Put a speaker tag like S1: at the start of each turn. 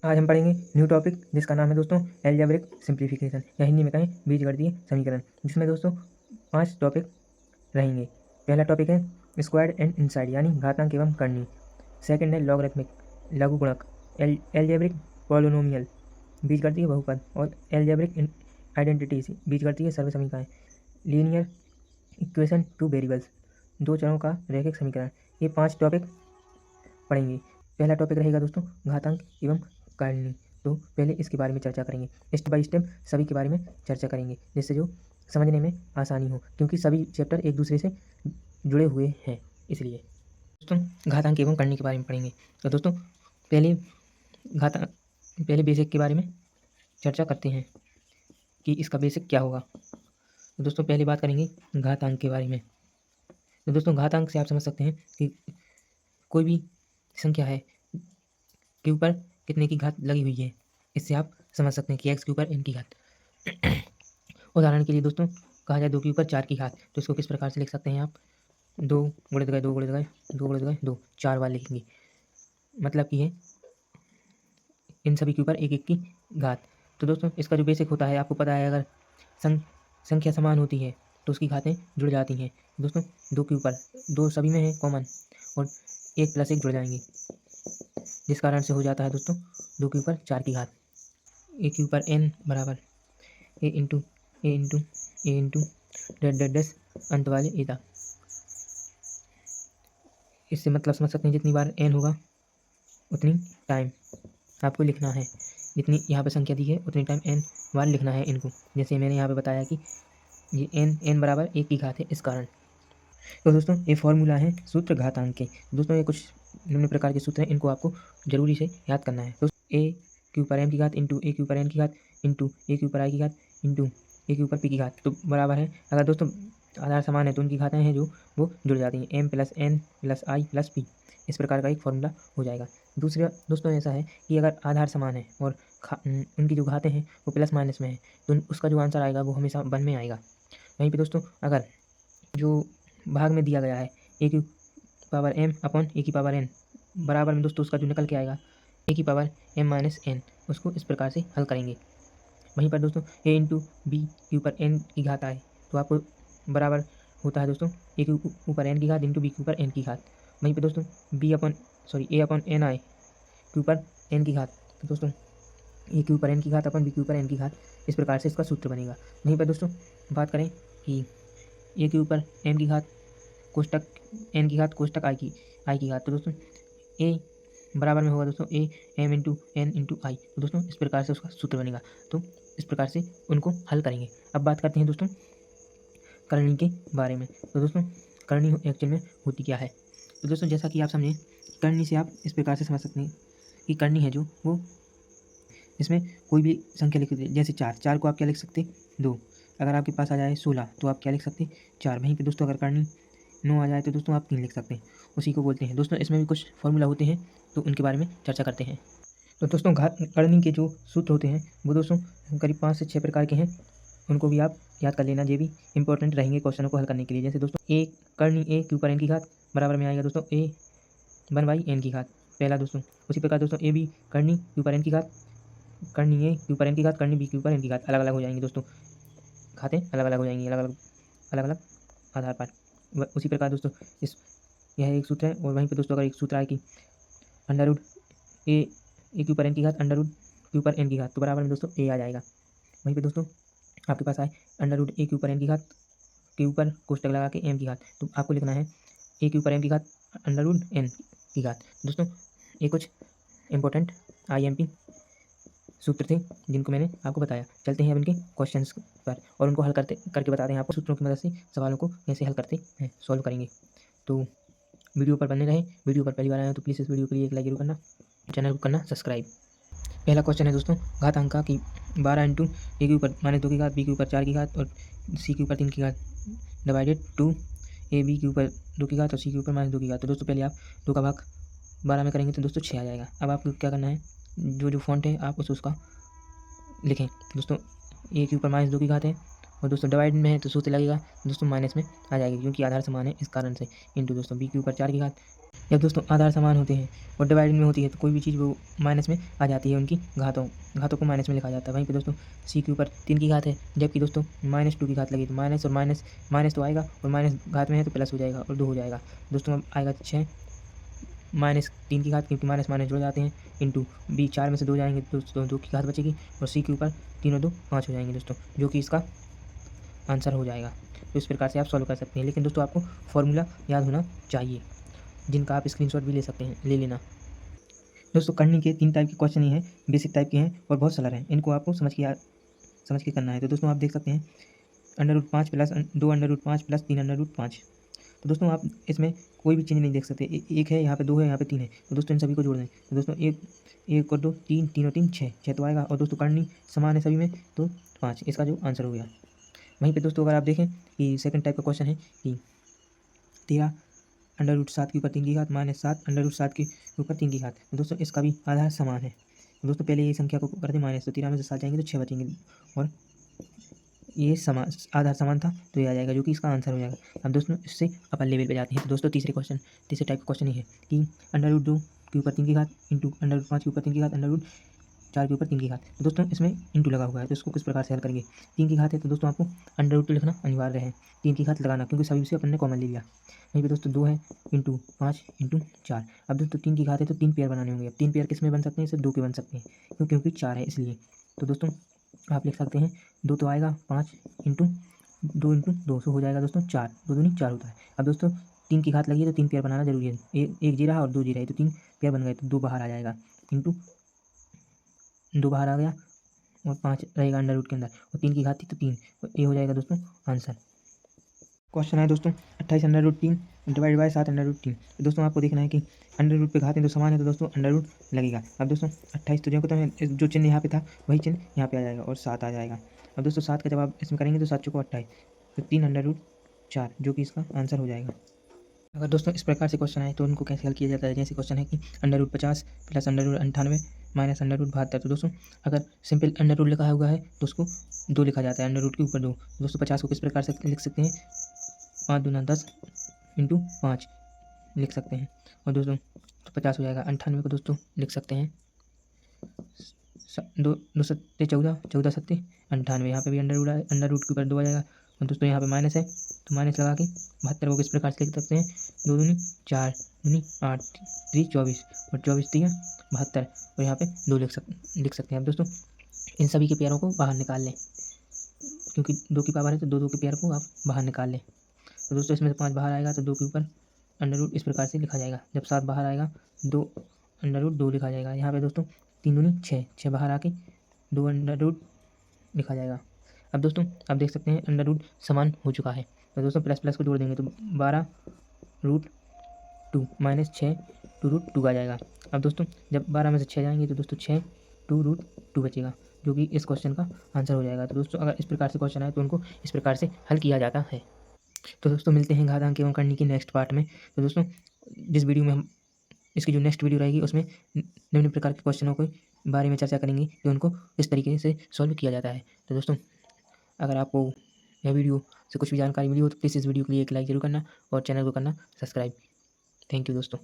S1: आज हम पढ़ेंगे न्यू टॉपिक जिसका नाम है दोस्तों एल्जेब्रिक सिंप्लीफिकेशन या हिंदी में कहें बीजगणितीय समीकरण, जिसमें दोस्तों 5 टॉपिक रहेंगे। पहला टॉपिक है स्क्वायर्ड एंड इनसाइड यानी घातांक एवं कर्णी। सेकंड है लॉगरिथमिक लघुगुणक, एल्जेब्रिक पॉलिनोमियल बीजगणितीय बहुपद और एल्जेब्रिक आइडेंटिटीज बीजगणितीय सर्वसमीकरण, लीनियर इक्वेशन टू वेरिएबल्स दो चरों का रैखिक समीकरण। ये 5 टॉपिक पढ़ेंगे। पहला टॉपिक रहेगा दोस्तों घातांक एवं कर्णी। तो पहले इसके बारे में चर्चा करेंगे, स्टेप बाय स्टेप सभी के बारे में चर्चा करेंगे, जिससे जो समझने में आसानी हो, क्योंकि सभी चैप्टर एक दूसरे से जुड़े हुए हैं। इसलिए दोस्तों घातांक एवं कर्णी के बारे में पढ़ेंगे। तो दोस्तों पहले बेसिक के बारे में चर्चा करते हैं कि इसका बेसिक क्या होगा। तो दोस्तों पहले बात करेंगे घातांक के बारे में। तो दोस्तों घातांक से आप समझ सकते हैं कि कोई भी संख्या है के ऊपर कितने की घात लगी हुई है, इससे आप समझ सकते हैं कि x के ऊपर n की घात। उदाहरण के लिए दोस्तों कहा जाए 2 के ऊपर 4 की घात, तो इसको किस प्रकार से लिख सकते हैं आप, 2 गुणित गए 2 गुणित गए 2 गुणित गए 2, 4 बार लिखेंगे। मतलब कि है इन सभी के ऊपर एक एक की घात। तो दोस्तों इसका जो बेसिक होता है आपको पता है, अगर संख्या समान होती है तो उसकी घातें जुड़ जाती हैं। दोस्तों 2 के ऊपर 2 सभी में है कॉमन, और 1 प्लस 1 जुड़ जाएंगे, जिस कारण से हो जाता है दोस्तों 2 के ऊपर 4 की घात। ए के ऊपर n बराबर ए इंटू ए इंटू ए इंटू डेट डेट डेस अंत वाले ए तक। इससे मतलब समझ सकते हैं जितनी बार n होगा उतनी टाइम आपको लिखना है, जितनी यहाँ पे संख्या दी है उतनी टाइम n बार लिखना है इनको। जैसे मैंने यहाँ पे बताया कि ये n बराबर 1 की घात है, इस कारण। तो दोस्तों ये फॉर्मूला है सूत्र घातांक के। दोस्तों ये कुछ निम्न प्रकार के सूत्र हैं, इनको आपको जरूरी से याद करना है। दोस्तों ए के ऊपर m की घात इंटू ए के ऊपर n की घात इंटू ए के ऊपर i की घात इंटू ए के ऊपर p की घात, तो बराबर है, अगर दोस्तों आधार समान है तो उनकी घातें हैं जो वो जुड़ जाती हैं, m plus n plus i plus p। इस प्रकार का एक फॉर्मूला हो जाएगा। दूसरा दोस्तों ऐसा है कि अगर आधार समान है और उनकी जो घातें हैं वो प्लस माइनस में है, तो उसका जो आंसर आएगा वो हमेशा 1 में आएगा। वहीं पे दोस्तों अगर जो भाग में दिया गया है ए की पावर m अपॉन ए की पावर n बराबर में, दोस्तों उसका जो निकल के आएगा ए की पावर m माइनस n, उसको इस प्रकार से हल करेंगे। वहीं पर दोस्तों a इंटू बी के ऊपर n की घात आए तो आपको बराबर होता है दोस्तों ए के ऊपर n की घात इंटू बी के ऊपर n की घात। वहीं पर दोस्तों ए अपॉन n आए के ऊपर n की घात, तो दोस्तों ए के ऊपर n की घात अपन बी के ऊपर n की घात, इस प्रकार से इसका सूत्र बनेगा। वहीं पर दोस्तों बात करें कि ए के ऊपर m की घात कोष्टक n की घात कोष्टक i की घात, तो दोस्तों a बराबर में होगा दोस्तों ए m इंटू n इंटू आई, तो दोस्तों इस प्रकार से उसका सूत्र बनेगा। तो इस प्रकार से उनको हल करेंगे। अब बात करते हैं दोस्तों करनी के बारे में। तो दोस्तों करनी एक्चुअल में होती क्या है, तो दोस्तों जैसा कि आप समझें, करनी से आप इस प्रकार से समझ सकते हैं कि करनी है जो वो इसमें कोई भी संख्या लिख दे, जैसे 4 को आप क्या लिख सकते 2, अगर आपके पास आ जाए 16 तो आप क्या लिख सकते 4। वहीं पे दोस्तों अगर करनी 9 आ जाए तो दोस्तों आप 3 लिख सकते हैं, उसी को बोलते हैं। दोस्तों इसमें भी कुछ फॉर्मूला होते हैं, तो उनके बारे में चर्चा करते हैं। तो दोस्तों करनी के जो सूत्र होते हैं वो दोस्तों करीब 5 से 6 प्रकार के हैं, उनको भी आप याद कर लेना, ये भी इंपॉर्टेंट रहेंगे क्वेश्चनों को हल करने के लिए। जैसे दोस्तों करनी ए के ऊपर n की घात बराबर में आएगा दोस्तों ए 1/n की घात, पहला दोस्तों। उसी प्रकार दोस्तों ए बी करनी के ऊपर n की घात, करनी ए के ऊपर n की घात, करनी बी के ऊपर n की घात, अलग अलग हो जाएंगी दोस्तों, घातें अलग अलग हो जाएंगी, अलग अलग आधार पर। उसी प्रकार दोस्तों यह एक सूत्र है। और वहीं पर दोस्तों अगर एक सूत्र आए कि अंडर रूट ए के ऊपर n की घात अंडर रूट के ऊपर n की घात, तो बराबर में दोस्तों ए आ जाएगा। वहीं पे दोस्तों आपके पास आए अंडर रूट ए के ऊपर n की घात के ऊपर कोष्टक लगा के m की घात, तो आपको लिखना है ए के ऊपर m की घात अंडर रूट n की घात। दोस्तों ये कुछ इंपॉर्टेंट IMP सूत्र थे जिनको मैंने आपको बताया। चलते हैं अब इनके क्वेश्चंस पर और उनको हल करके बताते हैं आपको सूत्रों की मदद से सवालों को कैसे हल करते हैं, सॉल्व करेंगे। तो वीडियो पर बने रहें। वीडियो पर पहली बार आए हो तो प्लीज़ इस वीडियो के लिए एक लाइक जरूर करना, चैनल को करना सब्सक्राइब। पहला क्वेश्चन है दोस्तों घातांक का कि 12 इंटू ए के ऊपर -2 की घात, बी के ऊपर 4 की घात और सी के ऊपर 3 की घात डिवाइडेड टू ए बी के ऊपर 2 की घात और सी के ऊपर -2 की घात। तो दोस्तों पहले आप 2 का भाग 12 में करेंगे तो दोस्तों 6 आ जाएगा। अब आपको क्या करना है, जो फॉन्ट है आप उसका लिखें। दोस्तों ए के ऊपर -2 की घात है और दोस्तों डिवाइड में है तो सूत्र लगेगा दोस्तों माइनस में आ जाएगी, क्योंकि आधार समान है इस कारण से, इंटू दोस्तों बी के ऊपर 4 की घात जब दोस्तों आधार समान होते हैं और डिवाइडेड में होती है तो कोई भी चीज़ वो माइनस में आ जाती है, उनकी घातों को माइनस में लिखा जाता है। वहीं पे दोस्तों सी के ऊपर 3 की घात है, जबकि दोस्तों -2 की घात लगी तो माइनस और माइनस तो आएगा, और माइनस घात में है तो प्लस हो जाएगा और 2 हो जाएगा। दोस्तों अब आएगा 6 -3 की घात, क्योंकि माइनस माइनस जुड़ जाते हैं, इंटू बी 4 में से 2 जाएंगे तो दोस्तों 2 की घात बचेगी, और सी के ऊपर 3 और 2 5 हो जाएंगे दोस्तों, जो कि इसका आंसर हो जाएगा। तो इस प्रकार से आप सॉल्व कर सकते हैं, लेकिन दोस्तों आपको फॉर्मूला याद होना चाहिए, जिनका आप स्क्रीनशॉट भी ले सकते हैं, ले लेना। दोस्तों करनी के 3 टाइप के क्वेश्चन ही हैं, बेसिक टाइप के हैं और बहुत सरल हैं, इनको आपको समझ के करना है। तो दोस्तों आप देख सकते हैं √5 प्लस 2 √5 प्लस 3 √5। तो दोस्तों आप इसमें कोई भी चीज़ नहीं देख सकते, एक है यहाँ पे, 2 है यहाँ पे, 3 है, तो दोस्तों इन सभी को जोड़ दें। तो दोस्तों एक और 2 3, 3 और 3 6 तो आएगा, और दोस्तों करनी समान है सभी में तो 5, इसका जो आंसर हो गया। वहीं पे दोस्तों अगर आप देखें कि सेकंड टाइप का क्वेश्चन है कि 13 √7 के ऊपर 3 की घात -7 √7 के ऊपर 3 की घात। तो दोस्तों इसका भी आधार समान है। तो दोस्तों पहले ये संख्या को कर दें माइनस, तो 13 में से 7 जाएंगे तो 6 बचेंगे, और ये आधार समान था तो ये आ जाएगा, जो कि इसका आंसर हो जाएगा। अब दोस्तों इससे अपर लेवल पे जाते हैं। तो दोस्तों तीसरे टाइप का क्वेश्चन ये है कि √2 के ऊपर 3 की घात इंटू √5 के ऊपर 3 की घात √4 के ऊपर 3 की घात। तो दोस्तों इसमें इंटू लगा हुआ है, तो इसको किस प्रकार से हल करेंगे। 3 की घात है तो दोस्तों आपको √2 लिखना अनिवार्य है, 3 की घात लगाना, क्योंकि सभी से अपन ने कॉमन ले लिया। वहीं पे दोस्तों 2 है इंटू 5 इंटू 4। अब दोस्तों 3 की घात है तो 3 पेयर बनाने होंगे। अब 3 पेयर किस में बन सकते हैं, सिर्फ 2 के बन सकते हैं, क्योंकि 4 है इसलिए। तो दोस्तों आप लिख सकते हैं 2 तो आएगा 5 इंटू 2 इंटू 2 हो जाएगा दोस्तों 4, 2 दूनी 4 होता है। अब दोस्तों 3 की घात लगी है तो 3 पेयर बनाना जरूरी है, एक जी रहा और 2 जी रहे, तो 3 पेयर बन गए, तो 2 बाहर आ जाएगा, इंटू 2 बाहर आ गया, और 5 रहेगा अंडर रूट के अंदर, और 3 की घात थी तो 3, तो ये हो जाएगा दोस्तों आंसर। क्वेश्चन है दोस्तों 28 √3 डिवाइड बाय 7 √3। तो दोस्तों आपको देखना है कि अंडर रूट पे घात है तो समान है, तो दोस्तों अंडर रूट लगेगा। अब दोस्तों 28 तो जो चिन्ह यहाँ पे था वही चिन्ह यहाँ पे आ जाएगा, और 7 आ जाएगा। अब दोस्तों 7 का जब आप इसमें करेंगे तो 7 चौको 28, तो 3 √4, जो कि इसका आंसर हो जाएगा। अगर दोस्तों इस प्रकार से क्वेश्चन आए तो उनको कैसे हल किया जाता है। जैसे क्वेश्चन है कि √50 प्लस √98 माइनस √72। तो दोस्तों अगर सिंपल अंडर रूट लिखा हुआ है तो उसको 2 लिखा जाता है, अंडर रूट के ऊपर 2। दोस्तों 50 को किस प्रकार से लिख सकते हैं, 5 दूना 10 इंटू 5 लिख सकते हैं, और दोस्तों तो 50 हो जाएगा। 98 को दोस्तों लिख सकते हैं 2 सत्ते 14, 14 सत्ते 98। यहाँ पे भी अंडर रूट के ऊपर 2 आ जाएगा, और दोस्तों यहाँ पे माइनस है तो माइनस लगा के 72 को किस प्रकार से लिख सकते हैं, 2 दूनी 4 दूनी 8 3 24, और 24 3 72, और यहाँ पे 2 लिख सकते हैं। अब दोस्तों इन सभी के पेयरों को बाहर निकाल लें, क्योंकि 2 की पावर है तो 2 के पेयर को आप बाहर निकाल लें। तो दोस्तों इसमें से 5 बाहर आएगा तो 2 के ऊपर अंडर रूट इस प्रकार से लिखा जाएगा। जब 7 बाहर आएगा 2 अंडर रूट 2 लिखा जाएगा। यहाँ पे दोस्तों 3 दूनी 6 बाहर आके 2 अंडर रूट लिखा जाएगा। अब दोस्तों आप देख सकते हैं अंडर रूट समान हो चुका है, तो दोस्तों प्लस प्लस को जोड़ देंगे तो 12√2 माइनस 6 2√2 आ जाएगा। अब दोस्तों जब 12 में से 6 जाएंगे तो दोस्तों 6 2√2 बचेगा, जो कि इस क्वेश्चन का आंसर हो जाएगा। तो दोस्तों अगर इस प्रकार से क्वेश्चन आए तो उनको इस प्रकार से हल किया जाता है। तो दोस्तों मिलते हैं घातांक एवं करनी की नेक्स्ट पार्ट में। तो दोस्तों जिस वीडियो में हम इसकी जो नेक्स्ट वीडियो रहेगी उसमें निम्न प्रकार के क्वेश्चनों के बारे में चर्चा करेंगे कि उनको इस तरीके से सॉल्व किया जाता है। तो दोस्तों अगर आपको यह वीडियो से कुछ भी जानकारी मिली हो तो प्लीज़ इस वीडियो के लिए एक लाइक जरूर करना और चैनल को करना सब्सक्राइब। थैंक यू दोस्तों।